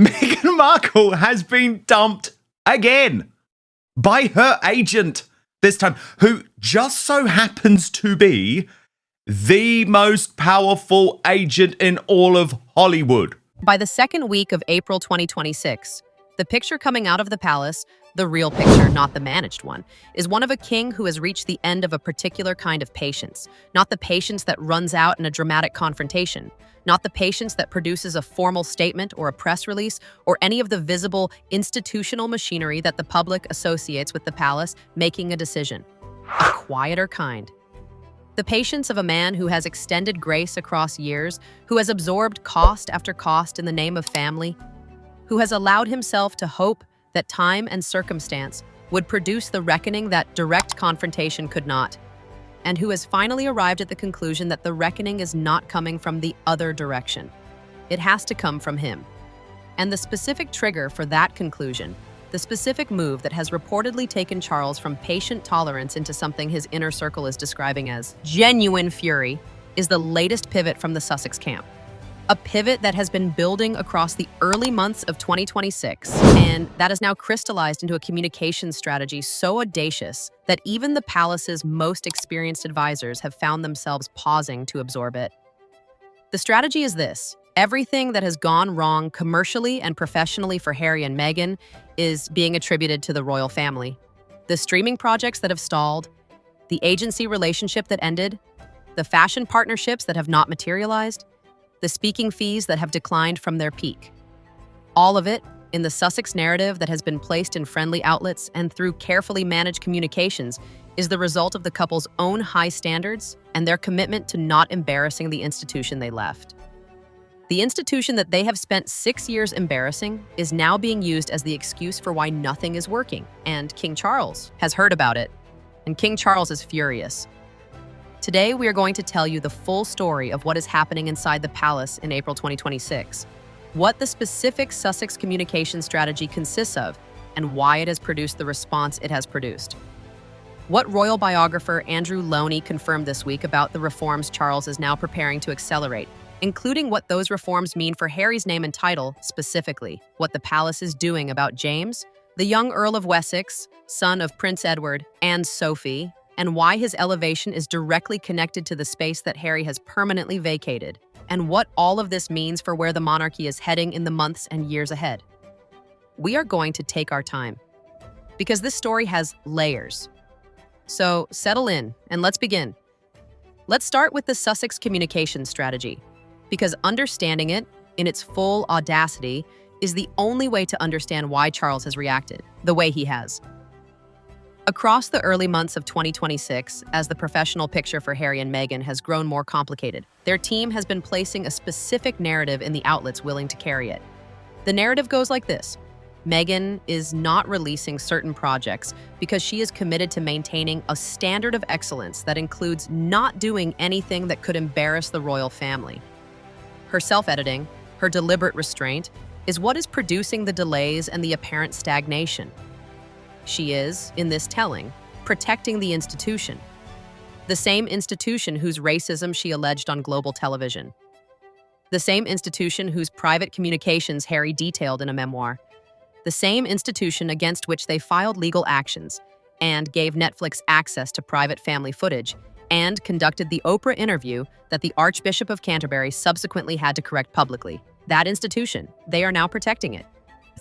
Meghan Markle has been dumped again by her agent this time, who just so happens to be the most powerful agent in all of Hollywood. By the second week of April 2026, the picture coming out of the palace, the real picture, not the managed one, is one of a king who has reached the end of a particular kind of patience, not the patience that runs out in a dramatic confrontation, not the patience that produces a formal statement or a press release or any of the visible institutional machinery that the public associates with the palace making a decision. A quieter kind. The patience of a man who has extended grace across years, who has absorbed cost after cost in the name of family, who has allowed himself to hope that time and circumstance would produce the reckoning that direct confrontation could not, and who has finally arrived at the conclusion that the reckoning is not coming from the other direction. It has to come from him. And the specific trigger for that conclusion, the specific move that has reportedly taken Charles from patient tolerance into something his inner circle is describing as genuine fury, is the latest pivot from the Sussex camp. A pivot that has been building across the early months of 2026, and that is now crystallized into a communication strategy so audacious that even the palace's most experienced advisors have found themselves pausing to absorb it. The strategy is this: everything that has gone wrong commercially and professionally for Harry and Meghan is being attributed to the royal family. The streaming projects that have stalled, the agency relationship that ended, the fashion partnerships that have not materialized, the speaking fees that have declined from their peak. All of it in the Sussex narrative that has been placed in friendly outlets and through carefully managed communications is the result of the couple's own high standards and their commitment to not embarrassing the institution they left. The institution that they have spent 6 years embarrassing is now being used as the excuse for why nothing is working, and King Charles has heard about it, and King Charles is furious. Today, we are going to tell you the full story of what is happening inside the palace in April 2026, what the specific Sussex communication strategy consists of, and why it has produced the response it has produced. What royal biographer Andrew Loney confirmed this week about the reforms Charles is now preparing to accelerate, including what those reforms mean for Harry's name and title specifically, what the palace is doing about James, the young Earl of Wessex, son of Prince Edward and Sophie, and why his elevation is directly connected to the space that Harry has permanently vacated, and what all of this means for where the monarchy is heading in the months and years ahead. We are going to take our time, because this story has layers. So settle in, and let's begin. Let's start with the Sussex communication strategy, because understanding it in its full audacity is the only way to understand why Charles has reacted the way he has. Across the early months of 2026, as the professional picture for Harry and Meghan has grown more complicated, their team has been placing a specific narrative in the outlets willing to carry it. The narrative goes like this: Meghan is not releasing certain projects because she is committed to maintaining a standard of excellence that includes not doing anything that could embarrass the royal family. Her self-editing, her deliberate restraint, is what is producing the delays and the apparent stagnation. She is, in this telling, protecting the institution. The same institution whose racism she alleged on global television. The same institution whose private communications Harry detailed in a memoir. The same institution against which they filed legal actions and gave Netflix access to private family footage and conducted the Oprah interview that the Archbishop of Canterbury subsequently had to correct publicly. That institution, they are now protecting it.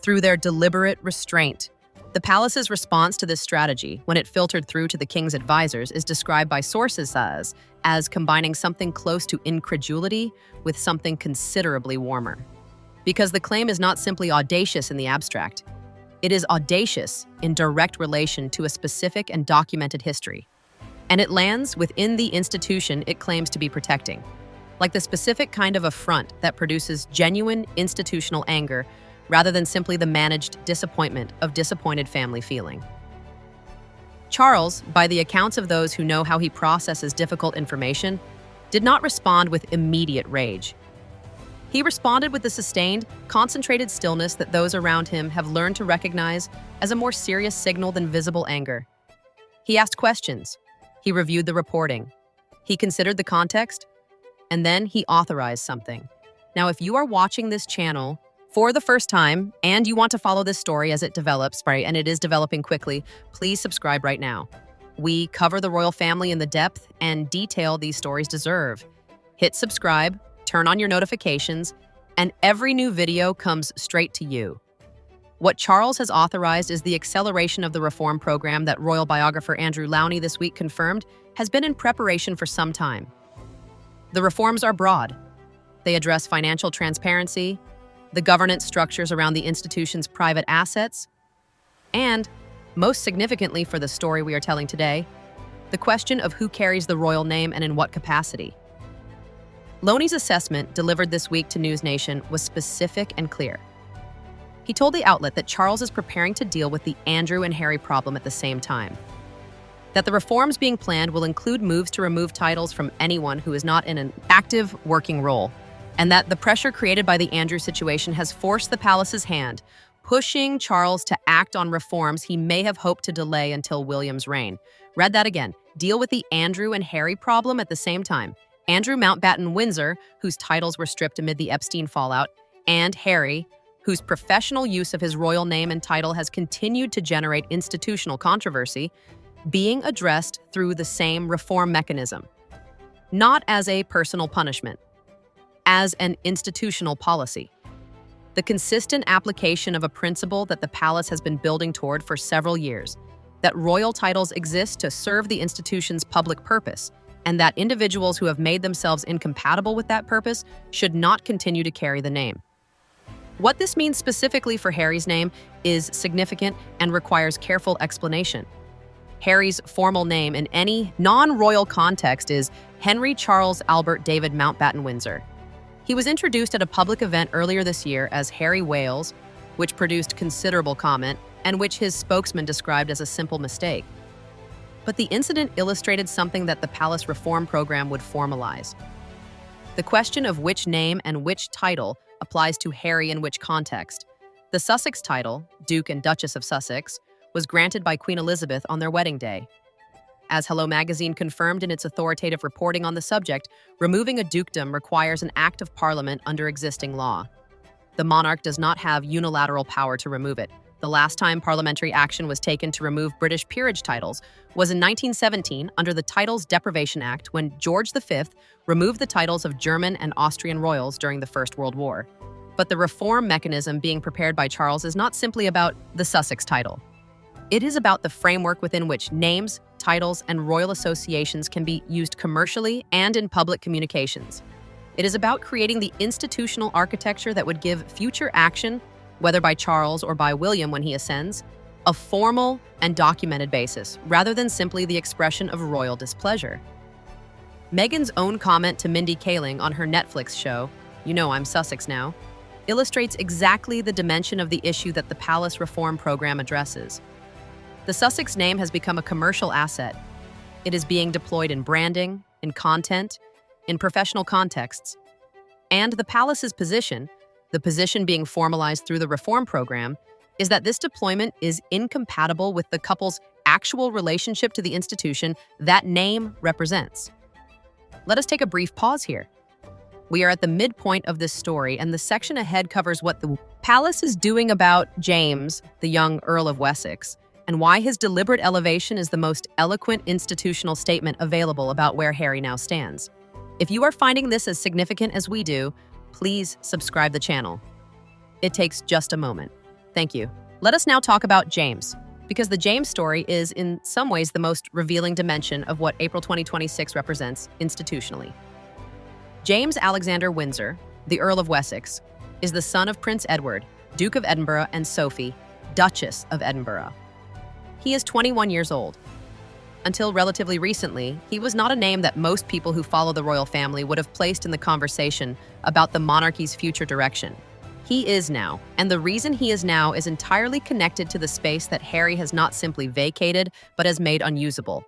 Through their deliberate restraint. The palace's response to this strategy, when it filtered through to the king's advisors, is described by sources as combining something close to incredulity with something considerably warmer. Because the claim is not simply audacious in the abstract. It is audacious in direct relation to a specific and documented history. And it lands within the institution it claims to be protecting, like the specific kind of affront that produces genuine institutional anger rather than simply the managed disappointment of disappointed family feeling. Charles, by the accounts of those who know how he processes difficult information, did not respond with immediate rage. He responded with the sustained, concentrated stillness that those around him have learned to recognize as a more serious signal than visible anger. He asked questions. He reviewed the reporting. He considered the context, and then he authorized something. Now, if you are watching this channel, For the first time, and you want to follow this story as it develops, right, and it is developing quickly, please subscribe right now. We cover the royal family in the depth and detail these stories deserve. Hit subscribe, turn on your notifications, and every new video comes straight to you. What Charles has authorized is the acceleration of the reform program that royal biographer Andrew Lowney this week confirmed has been in preparation for some time. The reforms are broad. They address financial transparency, the governance structures around the institution's private assets, and, most significantly for the story we are telling today, the question of who carries the royal name and in what capacity. Lowney's assessment, delivered this week to News Nation, was specific and clear. He told the outlet that Charles is preparing to deal with the Andrew and Harry problem at the same time. That the reforms being planned will include moves to remove titles from anyone who is not in an active working role, and that the pressure created by the Andrew situation has forced the palace's hand, pushing Charles to act on reforms he may have hoped to delay until William's reign. Read that again. Deal with the Andrew and Harry problem at the same time. Andrew Mountbatten Windsor, whose titles were stripped amid the Epstein fallout, and Harry, whose professional use of his royal name and title has continued to generate institutional controversy, being addressed through the same reform mechanism. Not as a personal punishment, as an institutional policy. The consistent application of a principle that the palace has been building toward for several years, that royal titles exist to serve the institution's public purpose, and that individuals who have made themselves incompatible with that purpose should not continue to carry the name. What this means specifically for Harry's name is significant and requires careful explanation. Harry's formal name in any non-royal context is Henry Charles Albert David Mountbatten Windsor. He was introduced at a public event earlier this year as Harry Wales, which produced considerable comment and which his spokesman described as a simple mistake. But the incident illustrated something that the palace reform program would formalize. The question of which name and which title applies to Harry in which context. The Sussex title, Duke and Duchess of Sussex, was granted by Queen Elizabeth on their wedding day. As Hello Magazine confirmed in its authoritative reporting on the subject, removing a dukedom requires an act of Parliament under existing law. The monarch does not have unilateral power to remove it. The last time parliamentary action was taken to remove British peerage titles was in 1917 under the Titles Deprivation Act, when George V removed the titles of German and Austrian royals during the First World War. But the reform mechanism being prepared by Charles is not simply about the Sussex title. It is about the framework within which names, titles, and royal associations can be used commercially and in public communications. It is about creating the institutional architecture that would give future action, whether by Charles or by William when he ascends, a formal and documented basis, rather than simply the expression of royal displeasure. Meghan's own comment to Mindy Kaling on her Netflix show, You Know I'm Sussex Now, illustrates exactly the dimension of the issue that the palace reform program addresses. The Sussex name has become a commercial asset. It is being deployed in branding, in content, in professional contexts. And the palace's position, the position being formalized through the reform program, is that this deployment is incompatible with the couple's actual relationship to the institution that name represents. Let us take a brief pause here. We are at the midpoint of this story, and the section ahead covers what the palace is doing about James, the young Earl of Wessex, and why his deliberate elevation is the most eloquent institutional statement available about where Harry now stands. If you are finding this as significant as we do, please subscribe the channel. It takes just a moment. Thank you. Let us now talk about James, because the James story is in some ways the most revealing dimension of what April 2026 represents institutionally. James Alexander Windsor, the Earl of Wessex, is the son of Prince Edward, Duke of Edinburgh, and Sophie, Duchess of Edinburgh. He is 21 years old. Until relatively recently, he was not a name that most people who follow the royal family would have placed in the conversation about the monarchy's future direction. He is now, and the reason he is now is entirely connected to the space that Harry has not simply vacated, but has made unusable.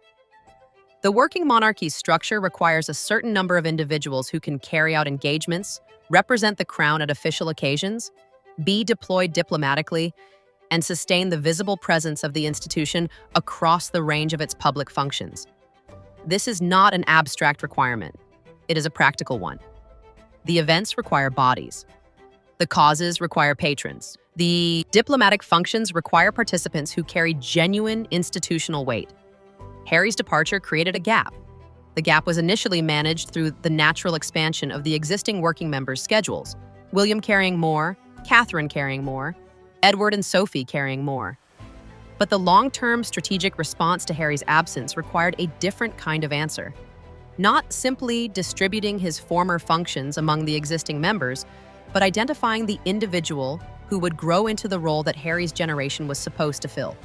The working monarchy's structure requires a certain number of individuals who can carry out engagements, represent the crown at official occasions, be deployed diplomatically, and sustain the visible presence of the institution across the range of its public functions. This is not an abstract requirement. It is a practical one. The events require bodies. The causes require patrons. The diplomatic functions require participants who carry genuine institutional weight. Harry's departure created a gap. The gap was initially managed through the natural expansion of the existing working members' schedules, William carrying more, Catherine carrying more, Edward and Sophie carrying more. But the long-term strategic response to Harry's absence required a different kind of answer. Not simply distributing his former functions among the existing members, but identifying the individual who would grow into the role that Harry's generation was supposed to fill.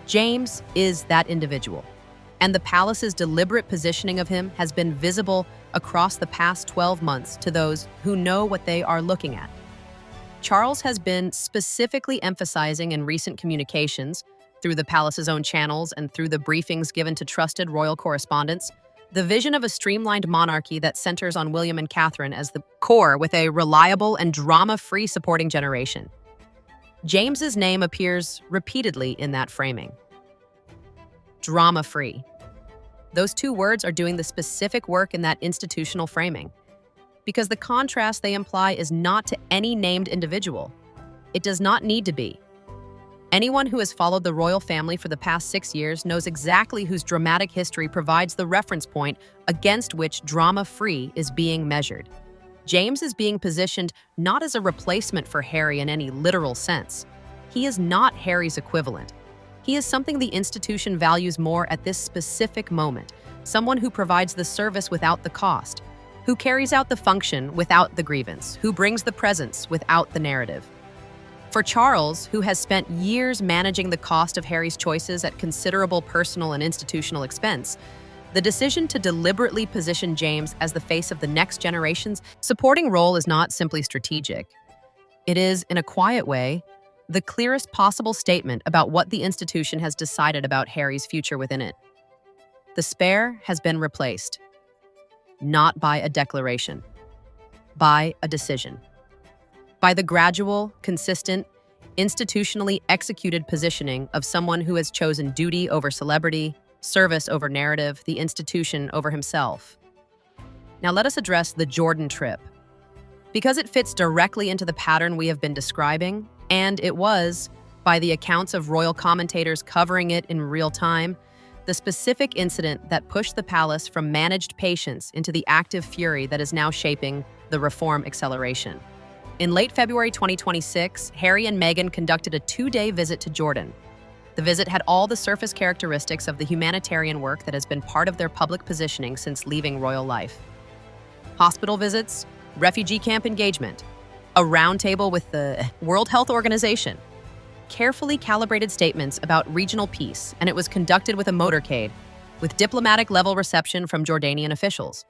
James is that individual, and the palace's deliberate positioning of him has been visible across the past 12 months to those who know what they are looking at. Charles has been specifically emphasizing in recent communications, through the palace's own channels and through the briefings given to trusted royal correspondents, the vision of a streamlined monarchy that centers on William and Catherine as the core with a reliable and drama-free supporting generation. James's name appears repeatedly in that framing. Drama-free. Those two words are doing the specific work in that institutional framing, because the contrast they imply is not to any named individual. It does not need to be. Anyone who has followed the royal family for the past 6 years knows exactly whose dramatic history provides the reference point against which drama-free is being measured. James is being positioned not as a replacement for Harry in any literal sense. He is not Harry's equivalent. He is something the institution values more at this specific moment, someone who provides the service without the cost, who carries out the function without the grievance, who brings the presence without the narrative. For Charles, who has spent years managing the cost of Harry's choices at considerable personal and institutional expense, the decision to deliberately position James as the face of the next generation's supporting role is not simply strategic. It is, in a quiet way, the clearest possible statement about what the institution has decided about Harry's future within it. The spare has been replaced, not by a declaration, by a decision. By the gradual, consistent, institutionally executed positioning of someone who has chosen duty over celebrity, service over narrative, the institution over himself. Now let us address the Jordan trip. Because it fits directly into the pattern we have been describing, and it was, by the accounts of royal commentators covering it in real time, the specific incident that pushed the palace from managed patience into the active fury that is now shaping the reform acceleration. In late February 2026, Harry and Meghan conducted a 2-day visit to Jordan. The visit had all the surface characteristics of the humanitarian work that has been part of their public positioning since leaving royal life. Hospital visits, refugee camp engagement, a roundtable with the World Health Organization, carefully calibrated statements about regional peace, and it was conducted with a motorcade, with diplomatic-level reception from Jordanian officials.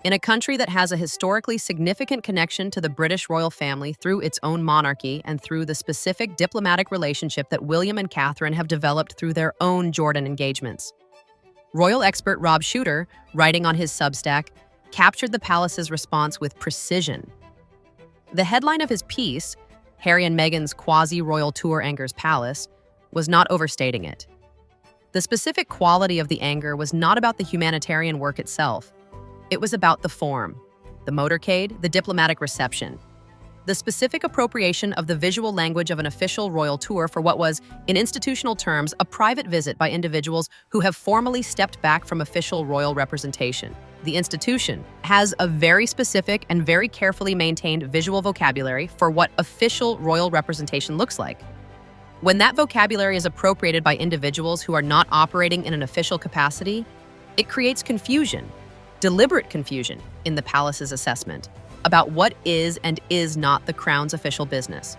In a country that has a historically significant connection to the British royal family through its own monarchy and through the specific diplomatic relationship that William and Catherine have developed through their own Jordan engagements. Royal expert Rob Shooter, writing on his Substack, captured the palace's response with precision. The headline of his piece, Harry and Meghan's quasi-royal tour angers palace, was not overstating it. The specific quality of the anger was not about the humanitarian work itself. It was about the form, the motorcade, the diplomatic reception, the specific appropriation of the visual language of an official royal tour for what was, in institutional terms, a private visit by individuals who have formally stepped back from official royal representation. The institution has a very specific and very carefully maintained visual vocabulary for what official royal representation looks like. When that vocabulary is appropriated by individuals who are not operating in an official capacity, it creates confusion. Deliberate confusion in the palace's assessment about what is and is not the crown's official business.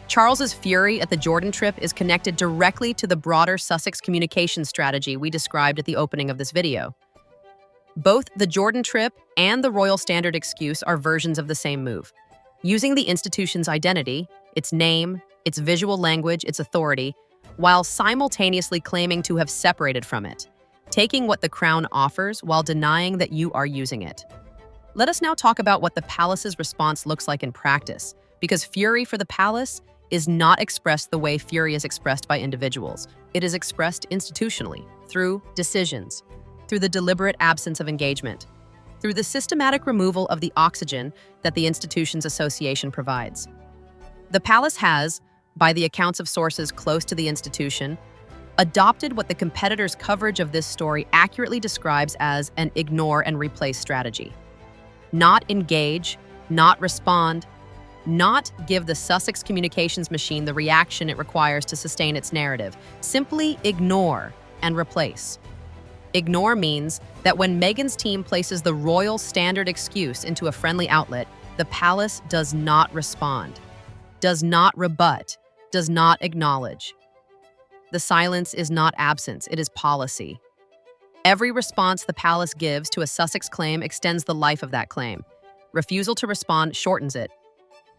Charles's fury at the Jordan trip is connected directly to the broader Sussex communication strategy we described at the opening of this video. Both the Jordan trip and the Royal Standard excuse are versions of the same move, using the institution's identity, its name, its visual language, its authority, while simultaneously claiming to have separated from it, taking what the crown offers while denying that you are using it. Let us now talk about what the palace's response looks like in practice, because fury for the palace is not expressed the way fury is expressed by individuals. It is expressed institutionally, through decisions, through the deliberate absence of engagement. through the systematic removal of the oxygen that the institution's association provides. The palace has, by the accounts of sources close to the institution, adopted what the competitors' coverage of this story accurately describes as an ignore and replace strategy. Not engage, not respond, not give the Sussex communications machine the reaction it requires to sustain its narrative. Simply ignore and replace. Ignore means that when Meghan's team places the royal standard excuse into a friendly outlet, the palace does not respond, does not rebut, does not acknowledge. The silence is not absence, it is policy. Every response the palace gives to a Sussex claim extends the life of that claim. Refusal to respond shortens it.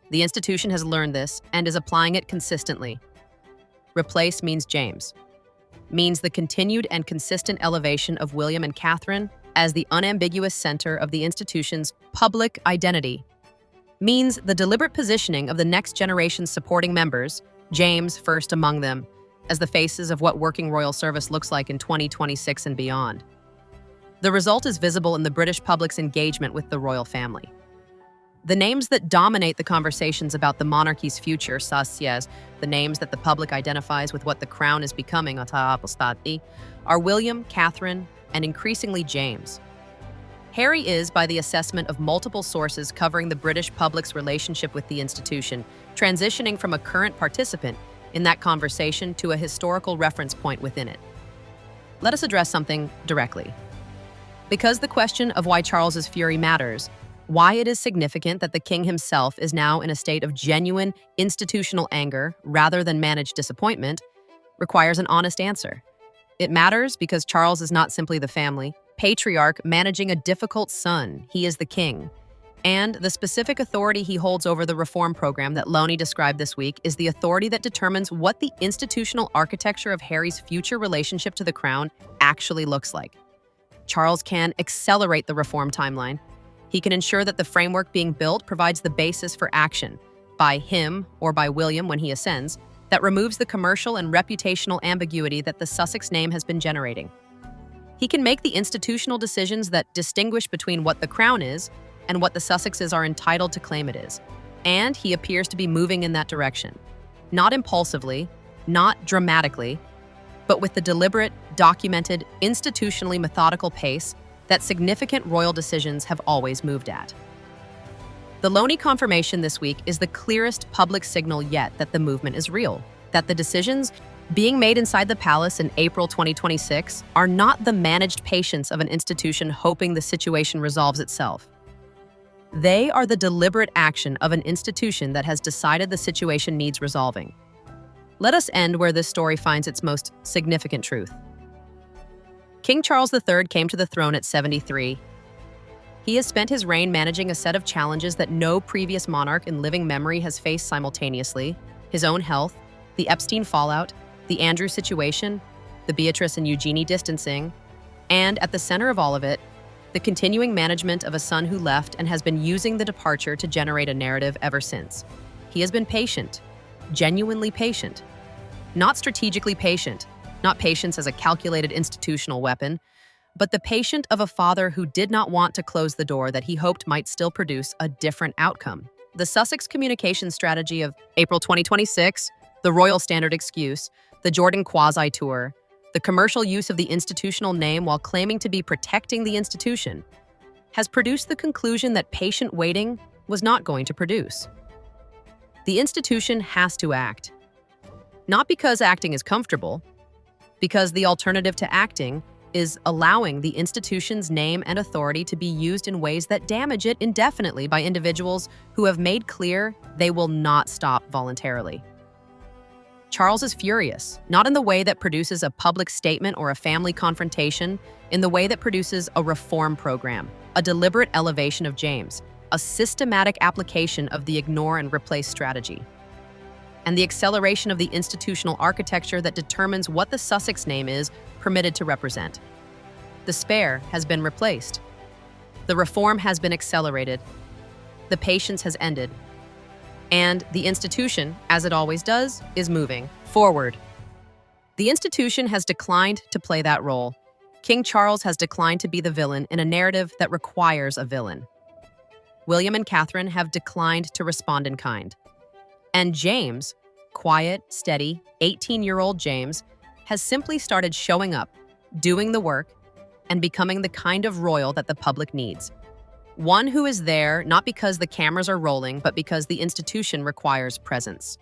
The institution has learned this and is applying it consistently. Replace means James. Means the continued and consistent elevation of William and Catherine as the unambiguous center of the institution's public identity. Means the deliberate positioning of the next generation's supporting members, James first among them, as the faces of what working royal service looks like in 2026 and beyond. The result is visible in the British public's engagement with the royal family. The names that dominate the conversations about the monarchy's future, Sussex, the names that the public identifies with what the crown is becoming, are William, Catherine, and increasingly James. Harry is, by the assessment of multiple sources covering the British public's relationship with the institution, transitioning from a current participant in that conversation to a historical reference point within it. Let us address something directly. Because the question of why Charles's fury matters, why it is significant that the king himself is now in a state of genuine institutional anger rather than managed disappointment, requires an honest answer. It matters because Charles is not simply the family patriarch managing a difficult son. He is the king. And the specific authority he holds over the reform program that Loney described this week is the authority that determines what the institutional architecture of Harry's future relationship to the crown actually looks like. Charles can accelerate the reform timeline. He can ensure that the framework being built provides the basis for action, by him or by William when he ascends, that removes the commercial and reputational ambiguity that the Sussex name has been generating. He can make the institutional decisions that distinguish between what the crown is and what the Sussexes are entitled to claim it is. And he appears to be moving in that direction. Not impulsively, not dramatically, but with the deliberate, documented, institutionally methodical pace that significant royal decisions have always moved at. The Loney confirmation this week is the clearest public signal yet that the movement is real, that the decisions being made inside the palace in April 2026 are not the managed patience of an institution hoping the situation resolves itself. They are the deliberate action of an institution that has decided the situation needs resolving. Let us end where this story finds its most significant truth. King Charles III came to the throne at 73. He has spent his reign managing a set of challenges that no previous monarch in living memory has faced simultaneously: his own health, the Epstein fallout, the Andrew situation, the Beatrice and Eugenie distancing, and at the center of all of it, the continuing management of a son who left and has been using the departure to generate a narrative ever since. He has been patient, genuinely patient, not strategically patient, not patience as a calculated institutional weapon, but the patient of a father who did not want to close the door that he hoped might still produce a different outcome. The Sussex communication strategy of April 2026, the royal standard excuse, the Jordan quasi-tour, the commercial use of the institutional name while claiming to be protecting the institution, has produced the conclusion that patient waiting was not going to produce. The institution has to act. Not because acting is comfortable, because the alternative to acting is allowing the institution's name and authority to be used in ways that damage it indefinitely by individuals who have made clear they will not stop voluntarily. Charles is furious, not in the way that produces a public statement or a family confrontation, in the way that produces a reform program, a deliberate elevation of James, a systematic application of the ignore and replace strategy, and the acceleration of the institutional architecture that determines what the Sussex name is permitted to represent. The spare has been replaced. The reform has been accelerated. The patience has ended. And the institution, as it always does, is moving forward. The institution has declined to play that role, King Charles has declined to be the villain in a narrative that requires a villain. William and Catherine have declined to respond in kind. And James, quiet, steady, 18-year-old James, has simply started showing up, doing the work, and becoming the kind of royal that the public needs. One who is there not because the cameras are rolling, but because the institution requires presence.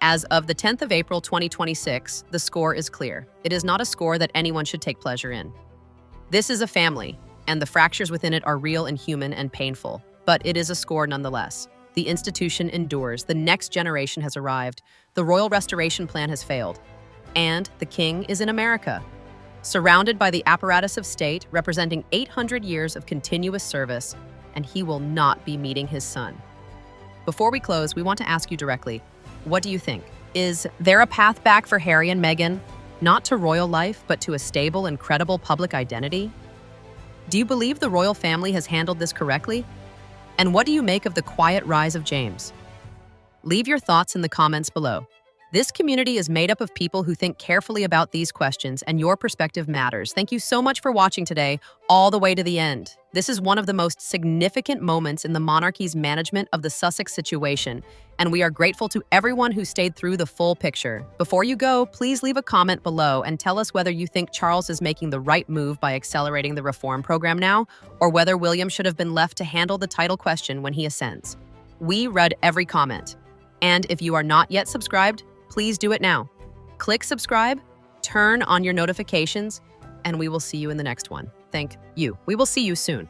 As of the 10th of April 2026, the score is clear. It is not a score that anyone should take pleasure in. This is a family, and the fractures within it are real and human and painful, but it is a score nonetheless. The institution endures, the next generation has arrived, the royal restoration plan has failed, and the king is in America, surrounded by the apparatus of state representing 800 years of continuous service, and he will not be meeting his son. Before we close, we want to ask you directly, what do you think? Is there a path back for Harry and Meghan, not to royal life, but to a stable and credible public identity? Do you believe the royal family has handled this correctly? And what do you make of the quiet rise of James? Leave your thoughts in the comments below. This community is made up of people who think carefully about these questions, and your perspective matters. Thank you so much for watching today, all the way to the end. This is one of the most significant moments in the monarchy's management of the Sussex situation, and we are grateful to everyone who stayed through the full picture. Before you go, please leave a comment below and tell us whether you think Charles is making the right move by accelerating the reform program now, or whether William should have been left to handle the title question when he ascends. We read every comment. And if you are not yet subscribed, please do it now. Click subscribe, turn on your notifications, and we will see you in the next one. Thank you. We will see you soon.